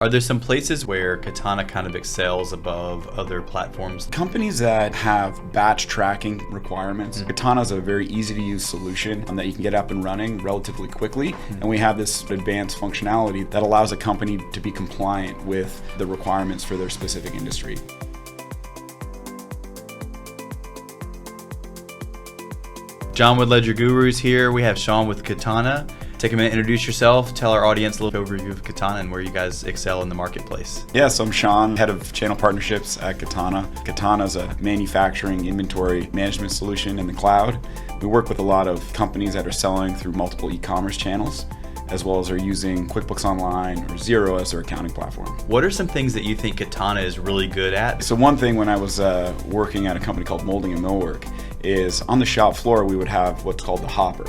Are there some places where Katana kind of excels above other platforms? Companies that have batch tracking requirements, Katana is a very easy to use solution that you can get up and running relatively quickly. And we have this advanced functionality that allows a company to be compliant with the requirements for their specific industry. John with LedgerGurus here. We have Sean with Katana. Take a minute, introduce yourself, tell our audience a little overview of Katana and where you guys excel in the marketplace. So I'm Sean, head of channel partnerships at Katana. Katana is a manufacturing inventory management solution in the cloud. We work with a lot of companies that are selling through multiple e-commerce channels, as well as are using QuickBooks Online or Xero as their accounting platform. What are some things that you think Katana is really good at? So one thing when I was working at a company called Molding and Millwork is on the shop floor we would have what's called the hopper.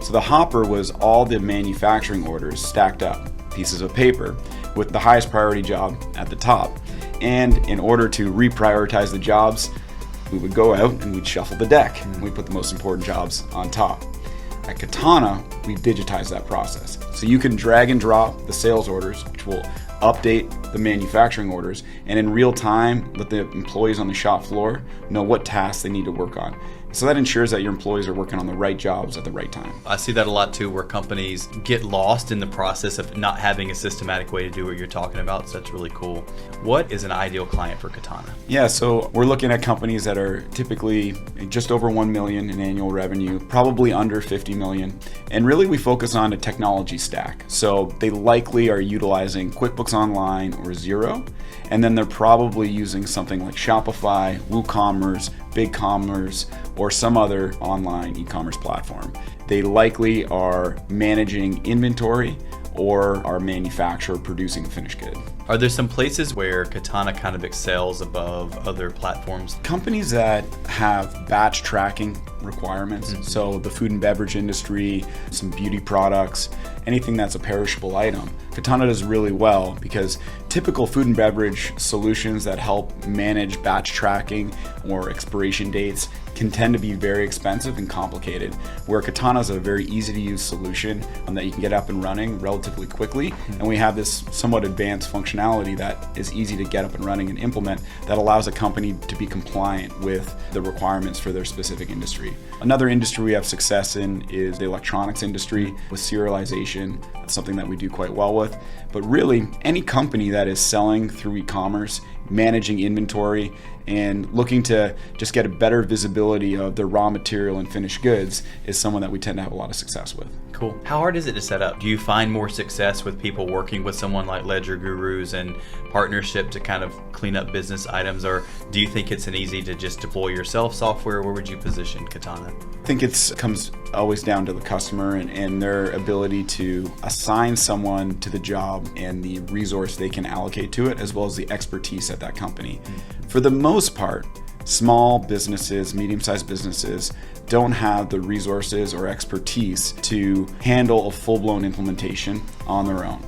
So the hopper was all the manufacturing orders stacked up, pieces of paper, with the highest priority job at the top. And in order to reprioritize the jobs, we would go out and we'd shuffle the deck and we put the most important jobs on top. At Katana, we digitize that process. So you can drag and drop the sales orders, which will update the manufacturing orders, and in real time, let the employees on the shop floor know what tasks they need to work on. So that ensures that your employees are working on the right jobs at the right time. I see that a lot too, where companies get lost in the process of not having a systematic way to do what you're talking about. So that's really cool. What is an ideal client for Katana? So we're looking at companies that are typically just over 1 million in annual revenue, probably under 50 million. And really we focus on a technology stack. So they likely are utilizing QuickBooks Online or Xero, and then they're probably using something like Shopify, WooCommerce, BigCommerce, or some other online e-commerce platform. They likely are managing inventory or are manufacturer producing a finished good. Are there some places where Katana kind of excels above other platforms? Companies that have batch tracking requirements, so the food and beverage industry, some beauty products, anything that's a perishable item, Katana does really well because typical food and beverage solutions that help manage batch tracking or expiration dates can tend to be very expensive and complicated, where Katana is a very easy to use solution that you can get up and running relatively quickly. And we have this somewhat advanced functionality that is easy to get up and running and implement that allows a company to be compliant with the requirements for their specific industry. Another industry we have success in is the electronics industry with serialization. That's something that we do quite well with. But really, any company that is selling through e-commerce, managing inventory, and looking to just get a better visibility of their raw material and finished goods is someone that we tend to have a lot of success with. Cool. How hard is it to set up? Do you find more success with people working with someone like LedgerGurus and partnership to kind of clean up business items, or do you think it's an easy to just deploy yourself software? Where would you position Katana? I think it comes always down to the customer and their ability to assign someone to the job and the resource they can allocate to it, as well as the expertise at that company. For the most part, small businesses, medium-sized businesses don't have the resources or expertise to handle a full-blown implementation on their own.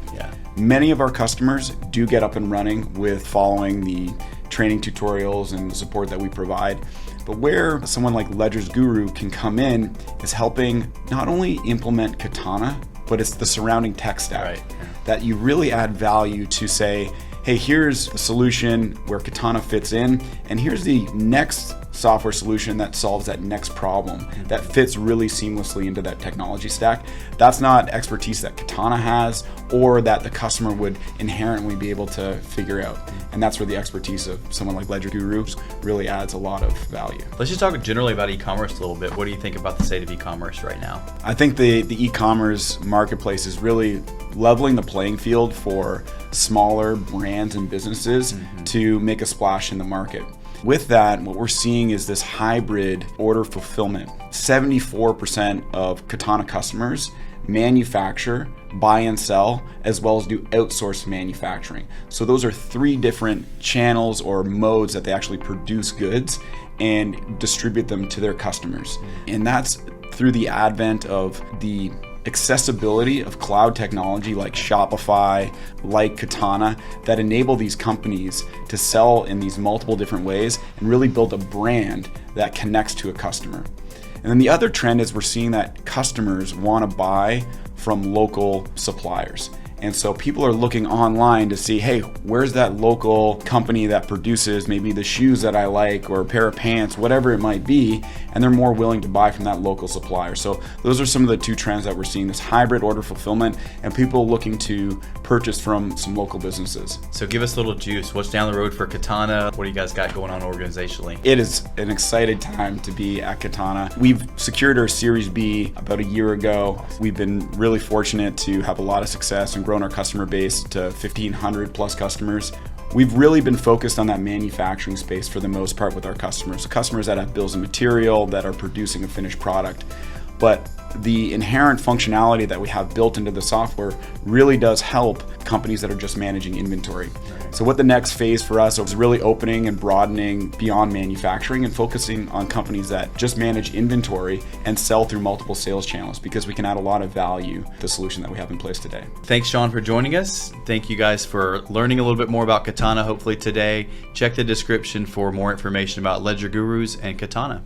Many of our customers do get up and running with following the training tutorials and the support that we provide. But where someone like LedgerGurus can come in is helping not only implement Katana, but it's the surrounding tech stack that you really add value to say, hey, here's a solution where Katana fits in, and here's the next software solution that solves that next problem that fits really seamlessly into that technology stack. That's not expertise that Katana has or that the customer would inherently be able to figure out. And that's where the expertise of someone like LedgerGurus really adds a lot of value. Let's just talk generally about e-commerce a little bit. What do you think about the state of e-commerce right now? I think the e-commerce marketplace is really leveling the playing field for smaller brands and businesses to make a splash in the market. With that, what we're seeing is this hybrid order fulfillment. 74% of Katana customers manufacture, buy and sell, as well as do outsourced manufacturing. So those are 3 different channels or modes that they actually produce goods and distribute them to their customers. And that's through the advent of the accessibility of cloud technology like Shopify, like Katana, that enable these companies to sell in these multiple different ways and really build a brand that connects to a customer. And then the other trend is we're seeing that customers want to buy from local suppliers. And so people are looking online to see, hey, where's that local company that produces maybe the shoes that I like or a pair of pants, whatever it might be, and they're more willing to buy from that local supplier. So those are some of the two trends that we're seeing, this hybrid order fulfillment and people looking to purchase from some local businesses. So give us a little juice. What's down the road for Katana? What do you guys got going on organizationally? It is an exciting time to be at Katana. We've secured our Series B about a year ago. We've been really fortunate to have a lot of success and grown our customer base to 1,500 plus customers. We've really been focused on that manufacturing space for the most part with our customers. So customers that have bills of material, that are producing a finished product. But the inherent functionality that we have built into the software really does help companies that are just managing inventory. So what the next phase for us is really opening and broadening beyond manufacturing and focusing on companies that just manage inventory and sell through multiple sales channels, because we can add a lot of value to the solution that we have in place today. Thanks, Sean, for joining us. Thank you guys for learning a little bit more about Katana, hopefully today. Check the description for more information about LedgerGurus and Katana.